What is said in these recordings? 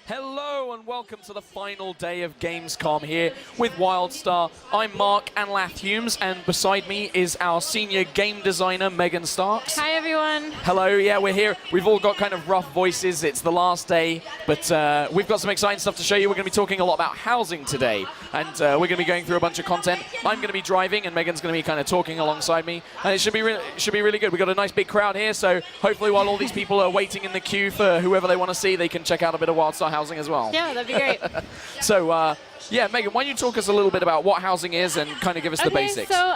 Hello and welcome to the final day of Gamescom here with WildStar. I'm Mark and Lath Humes, and beside me is our senior game designer, Megan Starks. Hi everyone. Hello, yeah, we're here. We've all got kind of rough voices. It's the last day, but we've got some exciting stuff to show you. We're going to be talking a lot about housing today, and we're going to be going through a bunch of content. I'm going to be driving, and Megan's going to be kind of talking alongside me, and it should be really good. We've got a nice big crowd here, so hopefully while all these people are waiting in the queue for whoever they want to see, they can check out a bit of WildStar housing as well. Yeah, that'd be great. So, yeah, Megan, why don't you talk us a little bit about what housing is and kind of give us the basics? So,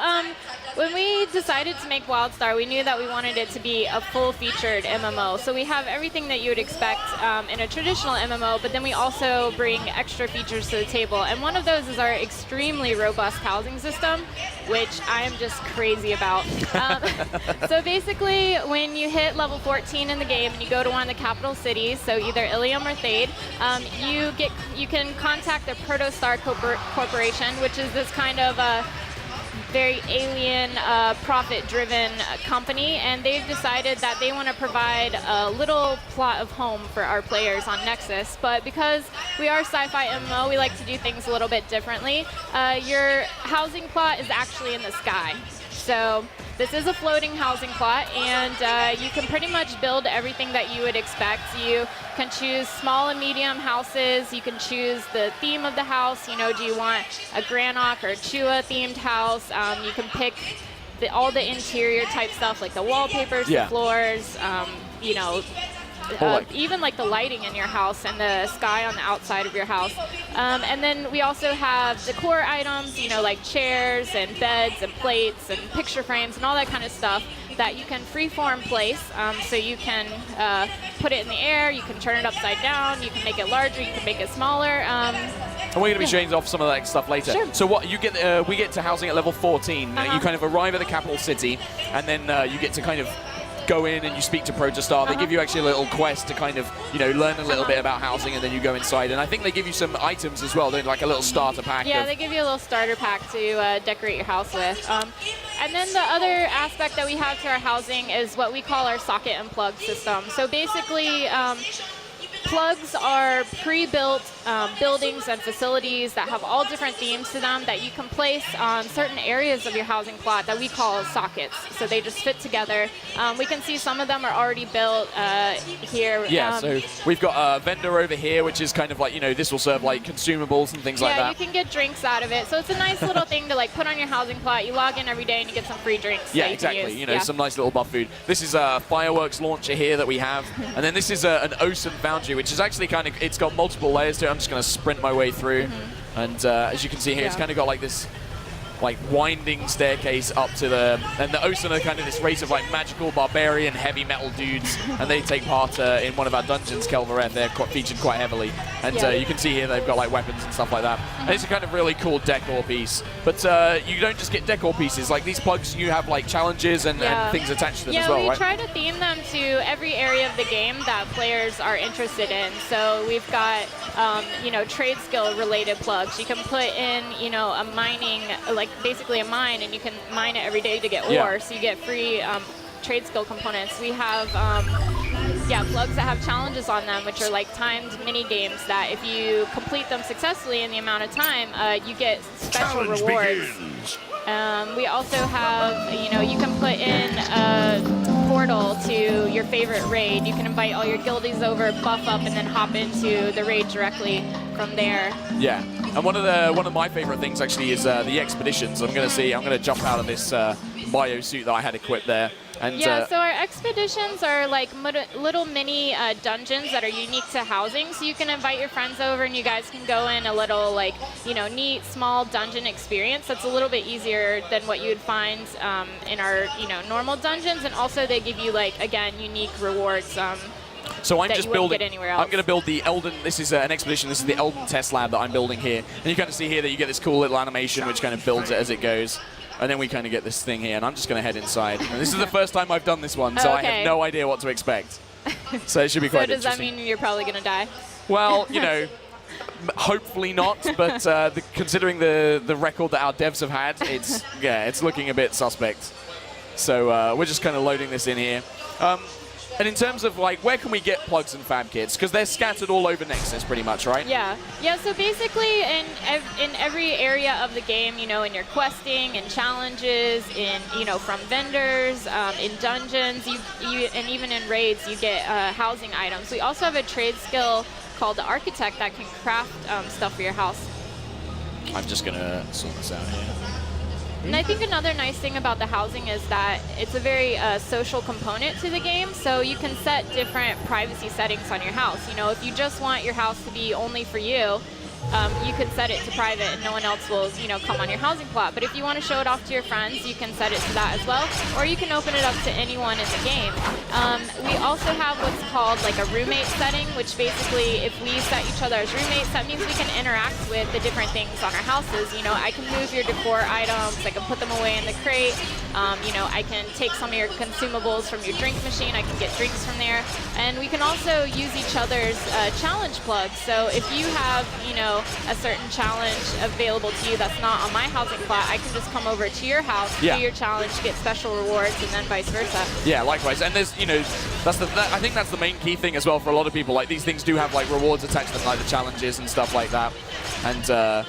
when we decided to make WildStar, we knew that we wanted it to be a full-featured MMO. So we have everything that you would expect in a traditional MMO, but then we also bring extra features to the table. And one of those is our extremely robust housing system, which I am just crazy about. So basically, when you hit level 14 in the game and you go to one of the capital cities, so either Ilium or Thade, you can contact the WildStar Corporation, which is this kind of very alien, profit-driven company, and they've decided that they want to provide a little plot of home for our players on Nexus. But because we are sci-fi MMO, we like to do things a little bit differently. Your housing plot is actually in the sky. So this is a floating housing plot, and you can pretty much build everything that you would expect. You can choose small and medium houses. You can choose the theme of the house. You know, do you want a Granok or a Chua themed house? You can pick all the interior type stuff, like the wallpapers, the floors, you know, even like the lighting in your house and the sky on the outside of your house. And then we also have decor items, you know, like chairs and beds and plates and picture frames and all that kind of stuff that you can freeform place. So you can put it in the air, you can turn it upside down, you can make it larger, you can make it smaller. And we're going to be showing off some of that stuff later. Sure. So what you get, we get to housing at level 14. You kind of arrive at the capital city, and then you get to kind of go in and you speak to WildStar. They give you actually a little quest to kind of, you know, learn a little bit about housing, and then you go inside. And I think they give you some items as well, like a little starter pack. Yeah, they give you a little starter pack to decorate your house with. And then the other aspect that we have to our housing is what we call our socket and plug system. So basically, plugs are pre-built buildings and facilities that have all different themes to them that you can place on certain areas of your housing plot that we call sockets. So they just fit together. We can see some of them are already built here. Yeah, so we've got a vendor over here, which is kind of like, you know, this will serve like consumables and things like that. Yeah, you can get drinks out of it. So it's a nice little thing to like put on your housing plot. You log in every day and you get some free drinks. Yeah, exactly. You know, some nice little buff food. This is a fireworks launcher here that we have. And then this is an Ocean Foundry, which is actually kind of, it's got multiple layers to it. I'm just going to sprint my way through. And as you can see here, it's kind of got like this like winding staircase up to and the Ocean are kind of this race of like magical barbarian heavy metal dudes, and they take part in one of our dungeons, Kelvareth. They're featured quite heavily, and you can see here they've got like weapons and stuff like that. And it's a kind of really cool decor piece, but you don't just get decor pieces. Like these plugs, you have like challenges and things attached to them as well, we right? try to theme them to every area of the game that players are interested in. So we've got you know, trade skill related plugs. You can put in, you know, a mining, like basically a mine, and you can mine it every day to get ore, so you get free trade skill components. We have plugs that have challenges on them, which are like timed mini games that if you complete them successfully in the amount of time, you get special rewards. We also have, you know, you can put in a portal to your favorite raid. You can invite all your guildies over, buff up, and then hop into the raid directly from there. Yeah, and one of my favorite things actually is the expeditions. I'm going to jump out of this bio suit that I had equipped there. And so our expeditions are like little mini dungeons that are unique to housing. So you can invite your friends over and you guys can go in a little like, you know, neat small dungeon experience. That's a little bit easier than what you would find in our, you know, normal dungeons. And also they give you like, again, unique rewards. So I'm just building. I'm going to build the Elden. This is an expedition. This is the Elden test lab that I'm building here. And you kind of see here that you get this cool little animation which kind of builds it as it goes. And then we kind of get this thing here, and I'm just going to head inside. And this is the first time I've done this one, so I have no idea what to expect. So it should be quite interesting. So does that mean you're probably going to die? Well, you know, hopefully not. But considering the record that our devs have had, it's looking a bit suspect. So we're just kind of loading this in here. And in terms of like, where can we get plugs and fab kits? Because they're scattered all over Nexus pretty much, right? Yeah. Yeah, so basically in every area of the game, you know, in your questing and challenges, in, you know, from vendors, in dungeons, and even in raids, you get housing items. We also have a trade skill called the Architect that can craft stuff for your house. I'm just going to sort this out here. And I think another nice thing about the housing is that it's a very social component to the game, so you can set different privacy settings on your house. You know, if you just want your house to be only for you, you can set it to private and no one else will, you know, come on your housing plot. But if you want to show it off to your friends, you can set it to that as well, or you can open it up to anyone in the game. We also have what's called like a roommate setting, which basically if we set each other as roommates, that means we can interact with the different things on our houses. You know, I can move your decor items, I can put them away in the crate, you know, I can take some of your consumables from your drink machine, I can get drinks from there, and we can also use each other's challenge plugs. So if you have, you know, a certain challenge available to you that's not on my housing plot, I can just come over to your house, do your challenge, get special rewards, and then vice versa. Yeah, likewise. And there's, you know, I think that's the main key thing as well for a lot of people. Like, these things do have like rewards attached to them, like the challenges and stuff like that. And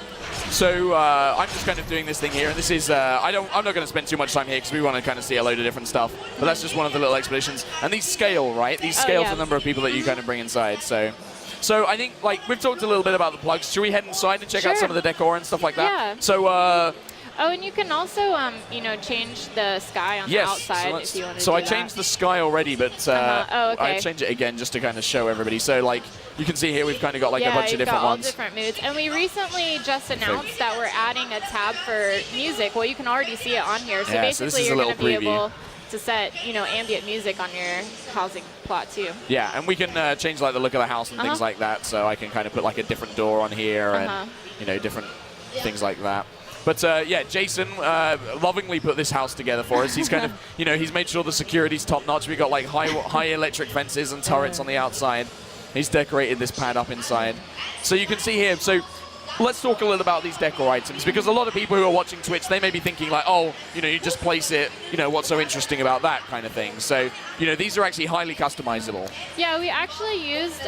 so I'm just kind of doing this thing here, and this is, I'm not going to spend too much time here because we want to kind of see a load of different stuff, but that's just one of the little expeditions. And these scale, right? These scale to the number of people that you kind of bring inside, So I think, like, we've talked a little bit about the plugs. Should we head inside and check out some of the decor and stuff like that? Yeah. So, oh, and you can also, you know, change the sky on the outside if you want to do that. So I changed the sky already, but oh, okay. I changed it again just to kind of show everybody. So, like, you can see here we've kind of got like a bunch of different ones. Yeah, different moods. And we recently just announced that we're adding a tab for music. Well, you can already see it on here. So basically, you're going to be able to set, you know, ambient music on your housing plot too. Yeah, and we can change like the look of the house and things like that. So I can kind of put like a different door on here and, you know, different things like that. But yeah, Jason lovingly put this house together for us. He's kind of, you know, he's made sure the security's top notch. We've got like high electric fences and turrets on the outside. He's decorated this pad up inside. So you can see here, so let's talk a little about these decor items, because a lot of people who are watching Twitch, they may be thinking like, oh, you know, you just place it, you know, what's so interesting about that kind of thing. So, you know, these are actually highly customizable. Yeah, we actually used,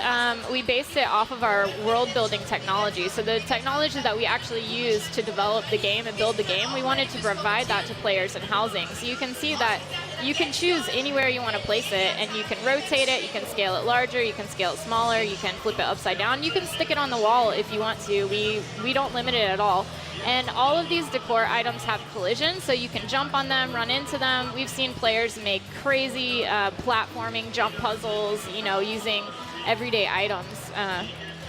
we based it off of our world building technology. So the technology that we actually used to develop the game and build the game, we wanted to provide that to players in housing. So you can see that you can choose anywhere you want to place it, and you can rotate it, you can scale it larger, you can scale it smaller, you can flip it upside down, you can stick it on the wall if you want to. We don't limit it at all. And all of these decor items have collision, so you can jump on them, run into them. We've seen players make crazy platforming jump puzzles, you know, using everyday items.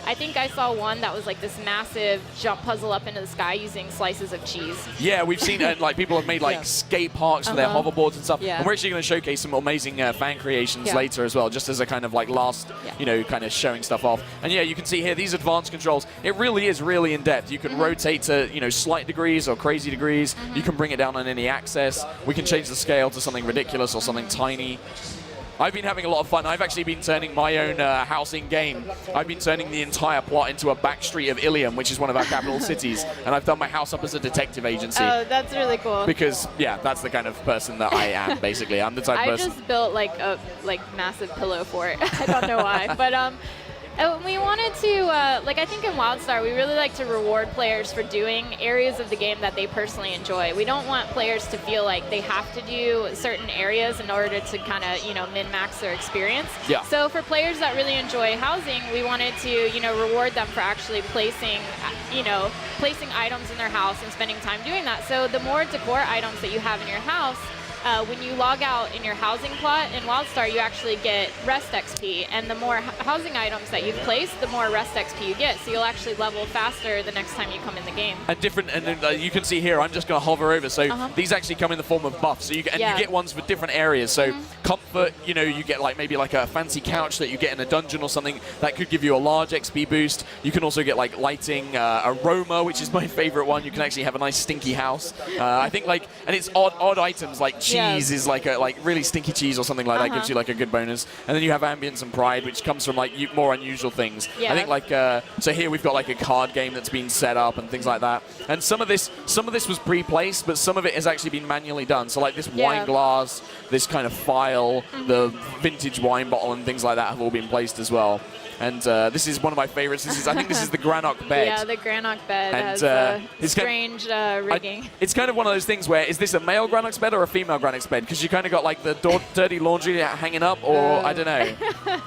I think I saw one that was like this massive jump puzzle up into the sky using slices of cheese. Yeah, we've seen like people have made like skate parks for their hoverboards and stuff. And we're actually going to showcase some amazing fan creations later as well, just as a kind of like last, you know, kind of showing stuff off. And yeah, you can see here these advanced controls. It really is really in depth. You can rotate to, you know, slight degrees or crazy degrees. You can bring it down on any axis. We can change the scale to something ridiculous or something tiny. I've been having a lot of fun. I've actually been turning my own house in-game. I've been turning the entire plot into a back street of Ilium, which is one of our capital cities, and I've done my house up as a detective agency. Oh, that's really cool. Because, yeah, that's the kind of person that I am, basically. I'm the type of person. I just built, like, a massive pillow for it. I don't know why. But we wanted to, like, I think in WildStar, we really like to reward players for doing areas of the game that they personally enjoy. We don't want players to feel like they have to do certain areas in order to kind of, you know, min-max their experience. Yeah. So for players that really enjoy housing, we wanted to, you know, reward them for actually placing, you know, placing items in their house and spending time doing that. So the more decor items that you have in your house, when you log out in your housing plot in WildStar, you actually get rest XP, and the more housing items that you place, the more rest XP you get. So you'll actually level faster the next time you come in the game. And you can see here, I'm just going to hover over. So these actually come in the form of buffs. So you get ones for different areas. So comfort, you know, you get like maybe like a fancy couch that you get in a dungeon or something that could give you a large XP boost. You can also get like lighting, aroma, which is my favorite one. You can actually have a nice stinky house. I think like, and it's odd items like cheese is like really stinky cheese or something like that gives you like a good bonus. And then you have ambience and pride, which comes from like more unusual things. I think like so here we've got like a card game that's been set up and things like that. And some of this was pre-placed, but some of it has actually been manually done. So like this wine glass, this kind of file, the vintage wine bottle and things like that have all been placed as well. And this is one of my favorites. I think this is the Granok bed. Yeah, the Granok bed and, has strange rigging. It's kind of one of those things where, is this a male Granok's bed or a female Granok's bed? Because you kind of got like the dirty laundry hanging up, or I don't know.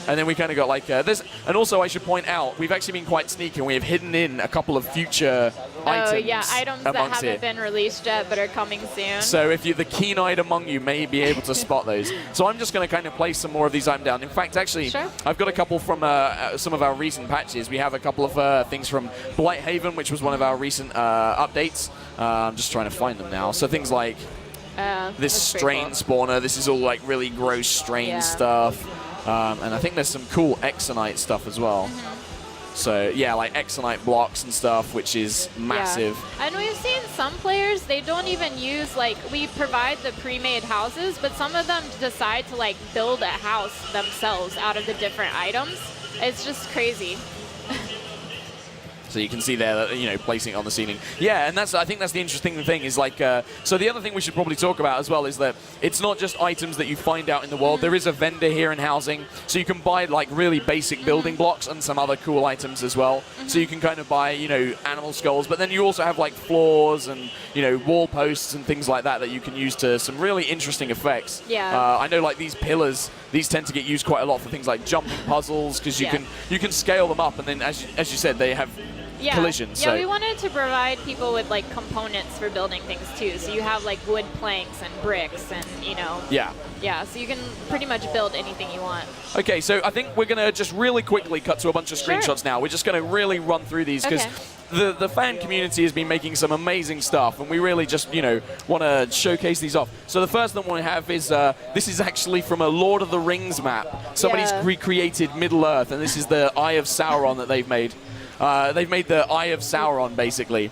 And then we kind of got like this. And also I should point out, we've actually been quite sneaky and we have hidden in a couple of future items. Oh yeah, items that haven't been released yet but are coming soon. So if you're the keen-eyed among you may be able to spot those. So I'm just going to kind of place some more of these items down. In fact, actually, I've got a couple from some of our recent patches. We have a couple of things from Blighthaven, which was one of our recent updates. I'm just trying to find them now. So things like this strain spawner. This is all like really gross strain stuff. And I think there's some cool Exonite stuff as well. So yeah, like Exonite blocks and stuff, which is massive. Yeah. And we've seen some players, they don't even use, like, we provide the pre-made houses, but some of them decide to like build a house themselves out of the different items. It's just crazy. So you can see there that, you know, placing it on the ceiling. Yeah, and I think that's the interesting thing is like, so the other thing we should probably talk about as well is that it's not just items that you find out in the world. There is a vendor here in housing, so you can buy like really basic building blocks and some other cool items as well. So you can kind of buy, you know, animal skulls, but then you also have like floors and, you know, wall posts and things like that you can use to some really interesting effects. Yeah. I know like these pillars, these tend to get used quite a lot for things like jumping puzzles, because you can scale them up, and then as you said, they have collisions. Yeah, we wanted to provide people with like components for building things too. So you have like wood planks and bricks and, you know. Yeah, so you can pretty much build anything you want. Okay, so I think we're going to just really quickly cut to a bunch of screenshots now. We're just going to really run through these because the fan community has been making some amazing stuff, and we really just, you know, want to showcase these off. So the first one we have is, this is actually from a Lord of the Rings map. Somebody's recreated Middle-earth, and this is the Eye of Sauron that they've made. They've made the Eye of Sauron, basically.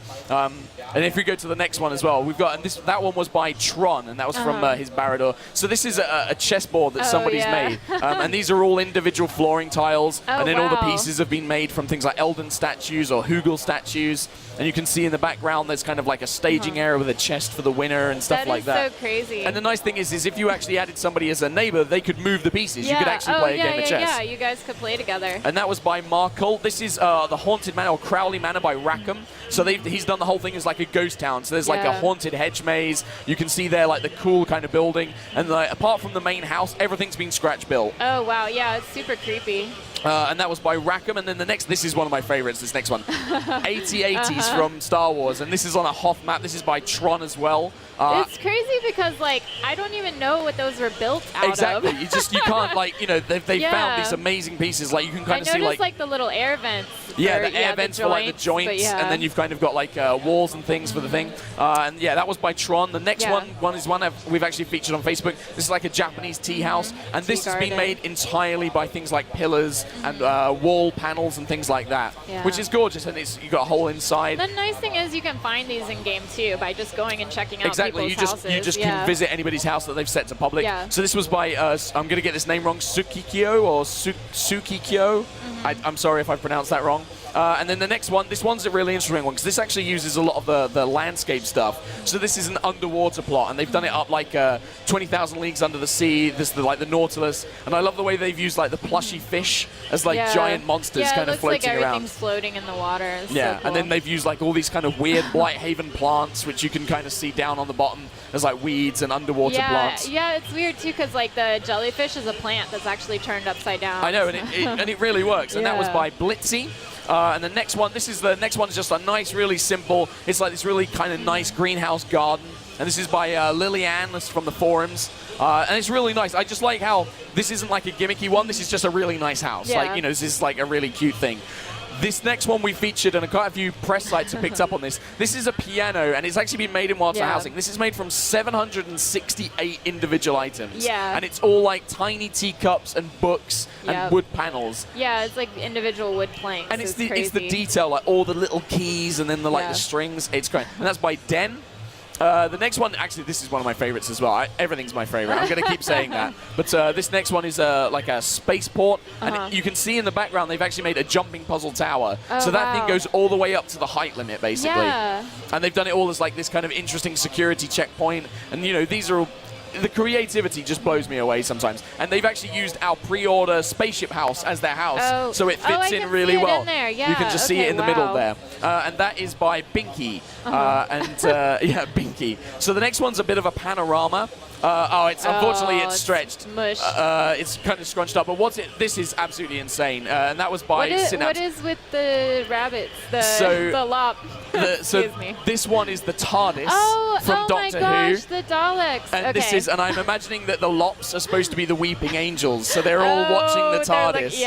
And if we go to the next one as well, we've got, and that one was by Tron, and that was from his Barad-dûr. So this is a chessboard that somebody's made. And these are all individual flooring tiles, and then all the pieces have been made from things like Elden statues or Hugel statues. And you can see in the background there's kind of like a staging area with a chest for the winner and stuff like that. That is so crazy. And the nice thing is if you actually added somebody as a neighbor, they could move the pieces. You could actually play a game of chess. Yeah, you guys could play together. And that was by Markle. This is the Haunted Manor, or Crowley Manor by Rackham. So he's done the whole thing as like a ghost town. So there's like a haunted hedge maze. You can see there like the cool kind of building. And like, apart from the main house, everything's been scratch built. Oh, wow. Yeah, it's super creepy. And that was by Rackham. And then the next, this is one of my favorites, this next one. 8080s from Star Wars. And this is on a Hoth map. This is by Tron as well. It's crazy because, like, I don't even know what those were built out of. Exactly. You can't, like, you know, they've found these amazing pieces. Like, you can kind of see, like the little air vents. Yeah, the air vents for, like, the joints. And then you've kind of got, like, walls and things for the thing. And, yeah, that was by Tron. The next one is one we've actually featured on Facebook. This is, like, a Japanese tea house. And this has been made entirely by things like pillars and wall panels and things like that. Which is gorgeous. And you've got a hole inside. The nice thing is you can find these in-game, too, by just going and checking out you just can visit anybody's house that they've set to public. So this was by, I'm going to get this name wrong, Sukikyo or Sukikyo. I'm sorry if I pronounced that wrong. And then the next one, this one's a really interesting one because this actually uses a lot of the landscape stuff. So this is an underwater plot, and they've done it up like 20,000 leagues under the sea. This is like the Nautilus, and I love the way they've used like the plushy fish as like giant monsters kind of floating around. Yeah, it looks like everything's floating in the water. It's so cool. And then they've used like all these kind of weird Blighthaven plants, which you can kind of see down on the bottom as like weeds and underwater plants. Yeah, it's weird too because like the jellyfish is a plant that's actually turned upside down. I know, and it really works. And that was by Blitzy. And the next one, next one's just a nice, really simple, it's like this really kind of nice greenhouse garden. And this is by Lillian, this is from the forums. And it's really nice. I just like how this isn't like a gimmicky one, this is just a really nice house. Like, you know, this is like a really cute thing. This next one we featured, and quite a few press sites have picked up on this. This is a piano, and it's actually been made in WildStar housing. This is made from 768 individual items. And it's all like tiny teacups and books and wood panels. Yeah, it's like individual wood planks. And it's the detail, like all the little keys and then the the strings. It's great. And that's by Den. The next one, actually, this is one of my favorites as well. Everything's my favorite. I'm going to keep saying that. But this next one is like a spaceport. And you can see in the background they've actually made a jumping puzzle tower. So that thing goes all the way up to the height limit, basically. Yeah. And they've done it all as like this kind of interesting security checkpoint. And, you know, these are all... The creativity just blows me away sometimes. And they've actually used our pre-order spaceship house as their house. So it fits in really well. Yeah. You can just see it in the middle there. And that is by Binky. Yeah, Binky. So the next one's a bit of a panorama. Unfortunately it's stretched. Mush. It's kind of scrunched up. But this is absolutely insane. And that was by Synapse. What is with the rabbits? The lop. So this one is the TARDIS from Doctor Who. Oh my gosh, the Daleks. And and I'm imagining that the lops are supposed to be the weeping angels, so they're all watching the TARDIS.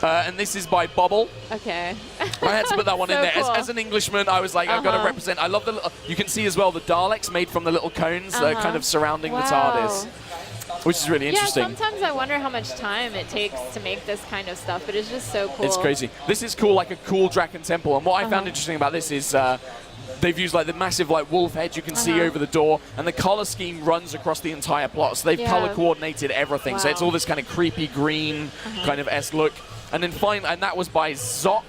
And this is by Bobble. Okay. I had to put that one in there. Cool. As an Englishman, I was like, I've got to represent. I love the. You can see as well the Daleks made from the little cones kind of surrounding the TARDIS, which is really interesting. Yeah, sometimes I wonder how much time it takes to make this kind of stuff, but it's just so cool. It's crazy. This is cool, like a cool Draken Temple. And what I found interesting about this is they've used like the massive like wolf head you can see over the door, and the color scheme runs across the entire plot. So they've color coordinated everything. So it's all this kind of creepy green kind of S look. And then finally, and that was by Zoc.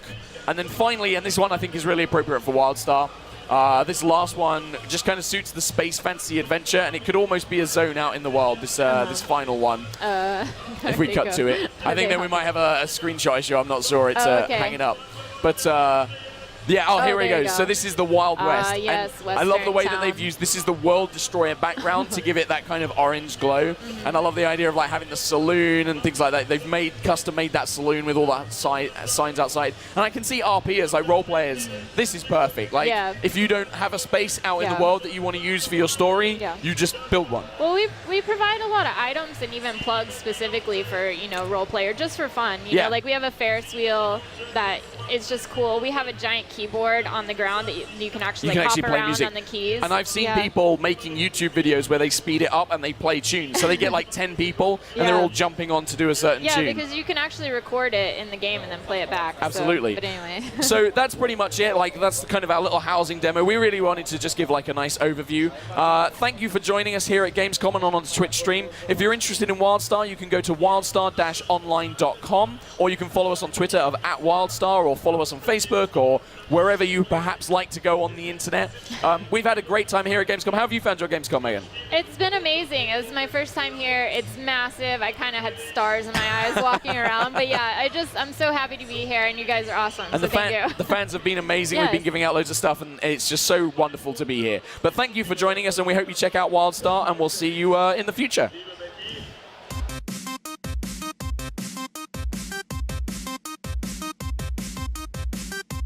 And then finally, and this one I think is really appropriate for WildStar. This last one just kind of suits the space fantasy adventure, and it could almost be a zone out in the world, this this final one, if we cut to it. I think then we might have a screenshot issue. I'm not sure. It's hanging up. But yeah, here we go. So this is the Wild West. Yes, and I love the way that they've used, this is the World Destroyer background to give it that kind of orange glow. And I love the idea of like having the saloon and things like that. They've custom made that saloon with all that signs outside. And I can see RPers, like role players, this is perfect. Like if you don't have a space out in the world that you want to use for your story, you just build one. Well, we provide a lot of items and even plugs specifically for, you know, role player, just for fun. You know, like we have a Ferris wheel that is just cool. We have a giant keyboard on the ground that you can actually, hop around music on the keys. And I've seen people making YouTube videos where they speed it up and they play tunes. So they get like 10 people and they're all jumping on to do a certain tune. Yeah, because you can actually record it in the game and then play it back. Absolutely. So, but anyway. So that's pretty much it. Like that's kind of our little housing demo. We really wanted to just give like a nice overview. Thank you for joining us here at Gamescom and on the Twitch stream. If you're interested in WildStar, you can go to wildstar-online.com, or you can follow us on Twitter at WildStar, or follow us on Facebook, or wherever you perhaps like to go on the internet. We've had a great time here at Gamescom. How have you found your Gamescom, Megan? It's been amazing. It was my first time here. It's massive. I kind of had stars in my eyes walking around. But yeah, I'm so happy to be here, and you guys are awesome. And so thank you. The fans have been amazing. We've been giving out loads of stuff, and it's just so wonderful to be here. But thank you for joining us, and we hope you check out WildStar, and we'll see you in the future.